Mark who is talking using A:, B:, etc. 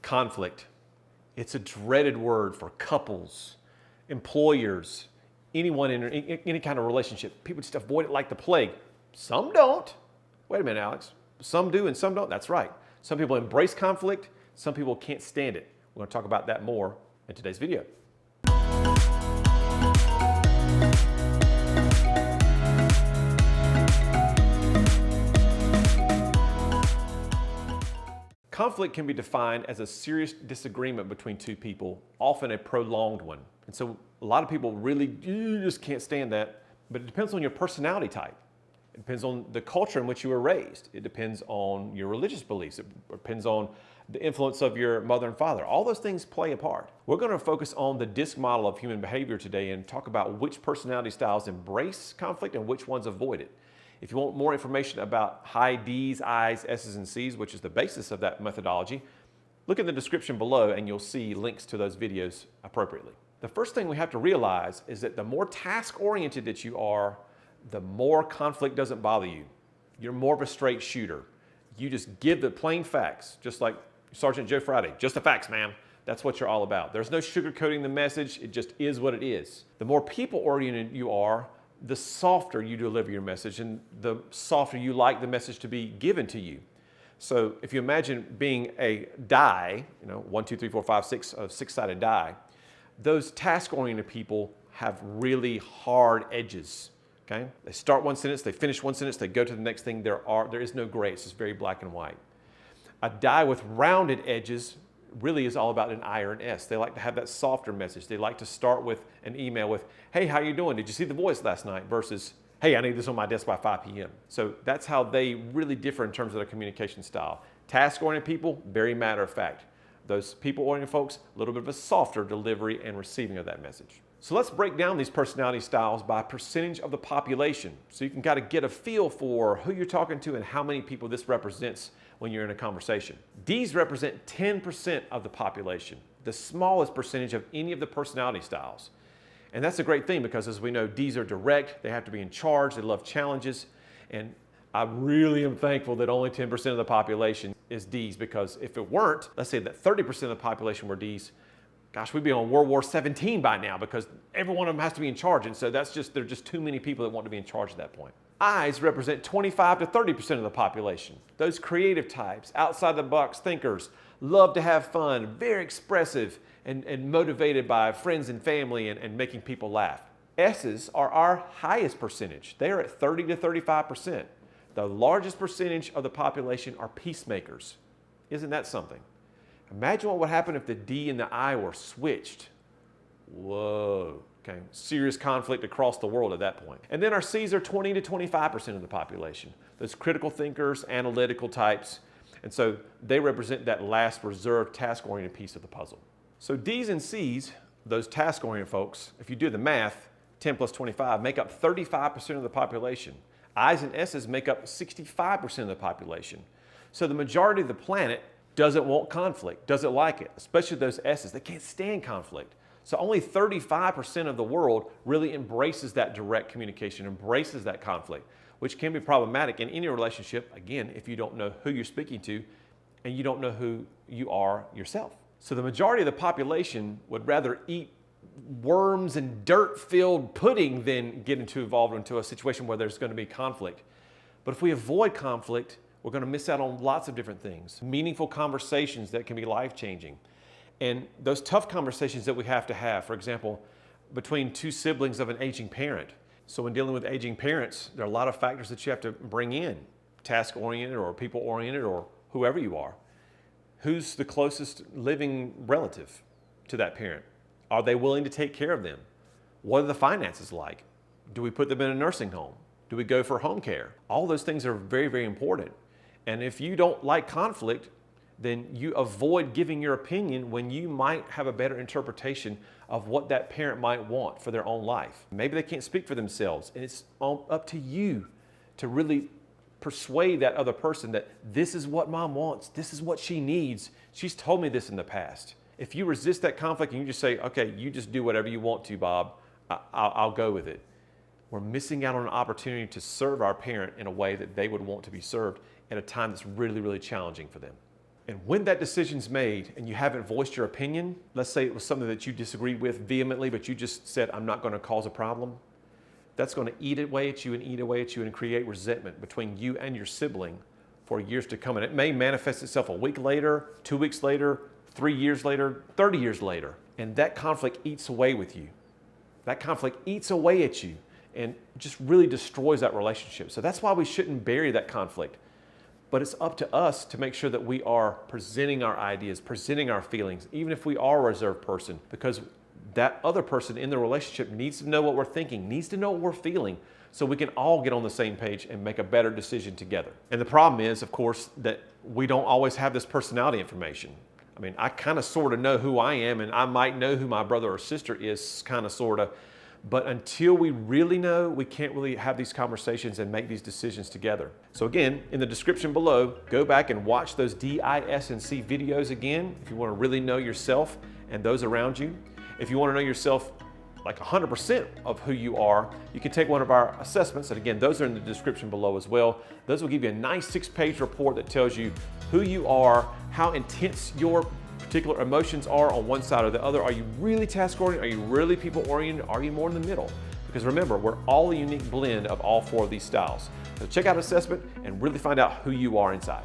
A: Conflict. It's a dreaded word for couples, employers, anyone in any kind of relationship. People just avoid it like the plague. Some don't. Wait a minute, Alex. Some do and some don't. That's right. Some people embrace conflict. Some people can't stand it. We're going to talk about that more in today's video. Conflict can be defined as a serious disagreement between two people, often a prolonged one. And so a lot of people really just can't stand that, but it depends on your personality type. It depends on the culture in which you were raised. It depends on your religious beliefs. It depends on the influence of your mother and father. All those things play a part. We're going to focus on the DISC model of human behavior today and talk about which personality styles embrace conflict and which ones avoid it. If you want more information about high D's, I's, S's, and C's, which is the basis of that methodology, look in the description below and you'll see links to those videos appropriately. The first thing we have to realize is that the more task-oriented that you are, the more conflict doesn't bother you. You're more of a straight shooter. You just give the plain facts, just like Sergeant Joe Friday. Just the facts, ma'am. That's what you're all about. There's no sugarcoating the message. It just is what it is. The more people-oriented you are, the softer you deliver your message and the softer you like the message to be given to you. So if you imagine being a die, 1, 2, 3, 4, 5, 6, a six-sided die, those task-oriented people have really hard edges, okay? They start one sentence, they finish one sentence, they go to the next thing. There is no gray, it's just very black and white. A die with rounded edges really is all about an I or an S. They like to have that softer message. They like to start with an email with, hey, how you doing? Did you see The Voice last night? Versus, hey, I need this on my desk by 5 p.m. So that's how they really differ in terms of their communication style. Task-oriented people, very matter of fact. Those people-oriented folks, a little bit of a softer delivery and receiving of that message. So let's break down these personality styles by percentage of the population. So you can kind of get a feel for who you're talking to and how many people this represents when you're in a conversation. D's represent 10% of the population, the smallest percentage of any of the personality styles. And that's a great thing because, as we know, D's are direct, they have to be in charge, they love challenges, and I really am thankful that only 10% of the population is D's, because if it weren't, let's say that 30% of the population were D's, gosh, we'd be on World War XVII by now because every one of them has to be in charge. And so there are just too many people that want to be in charge at that point. I's represent 25 to 30% of the population. Those creative types, outside the box thinkers, love to have fun, very expressive and motivated by friends and family and making people laugh. S's are our highest percentage. They are at 30 to 35%. The largest percentage of the population are peacemakers. Isn't that something? Imagine what would happen if the D and the I were switched. Whoa, okay, serious conflict across the world at that point. And then our C's are 20 to 25% of the population. Those critical thinkers, analytical types, and so they represent that last reserved task-oriented piece of the puzzle. So D's and C's, those task-oriented folks, if you do the math, 10 plus 25, make up 35% of the population. I's and S's make up 65% of the population. So the majority of the planet doesn't want conflict, doesn't like it, especially those S's. They can't stand conflict. So only 35% of the world really embraces that direct communication, embraces that conflict, which can be problematic in any relationship, again, if you don't know who you're speaking to and you don't know who you are yourself. So the majority of the population would rather eat worms and dirt-filled pudding than get involved into a situation where there's going to be conflict. But if we avoid conflict, we're going to miss out on lots of different things, meaningful conversations that can be life-changing. And those tough conversations that we have to have, for example, between two siblings of an aging parent. So when dealing with aging parents, there are a lot of factors that you have to bring in, task-oriented or people-oriented or whoever you are. Who's the closest living relative to that parent? Are they willing to take care of them? What are the finances like? Do we put them in a nursing home? Do we go for home care? All those things are very, very important. And if you don't like conflict, then you avoid giving your opinion when you might have a better interpretation of what that parent might want for their own life. Maybe they can't speak for themselves, and it's up to you to really persuade that other person that this is what mom wants, this is what she needs. She's told me this in the past. If you resist that conflict and you just say, okay, you just do whatever you want to, Bob, I'll go with it. We're missing out on an opportunity to serve our parent in a way that they would want to be served at a time that's really, really challenging for them. And when that decision's made and you haven't voiced your opinion, let's say it was something that you disagreed with vehemently, but you just said, I'm not going to cause a problem, that's going to eat away at you and eat away at you and create resentment between you and your sibling for years to come. And it may manifest itself a week later, 2 weeks later, 3 years later, 30 years later. And that conflict eats away with you. That conflict eats away at you and just really destroys that relationship. So that's why we shouldn't bury that conflict. But it's up to us to make sure that we are presenting our ideas, presenting our feelings, even if we are a reserved person, because that other person in the relationship needs to know what we're thinking, needs to know what we're feeling, so we can all get on the same page and make a better decision together. And the problem is, of course, that we don't always have this personality information. I mean, I kind of sort of know who I am, and I might know who my brother or sister is, kind of sort of. But until we really know, we can't really have these conversations and make these decisions together. So again, in the description below, go back and watch those DISC videos again if you want to really know yourself and those around you. If you want to know yourself like 100% of who you are, you can take one of our assessments. And again, those are in the description below as well. Those will give you a nice 6-page report that tells you who you are, how intense your particular emotions are on one side or the other. Are you really task-oriented? Are you really people-oriented? Are you more in the middle? Because remember, we're all a unique blend of all 4 of these styles. So check out assessment and really find out who you are inside.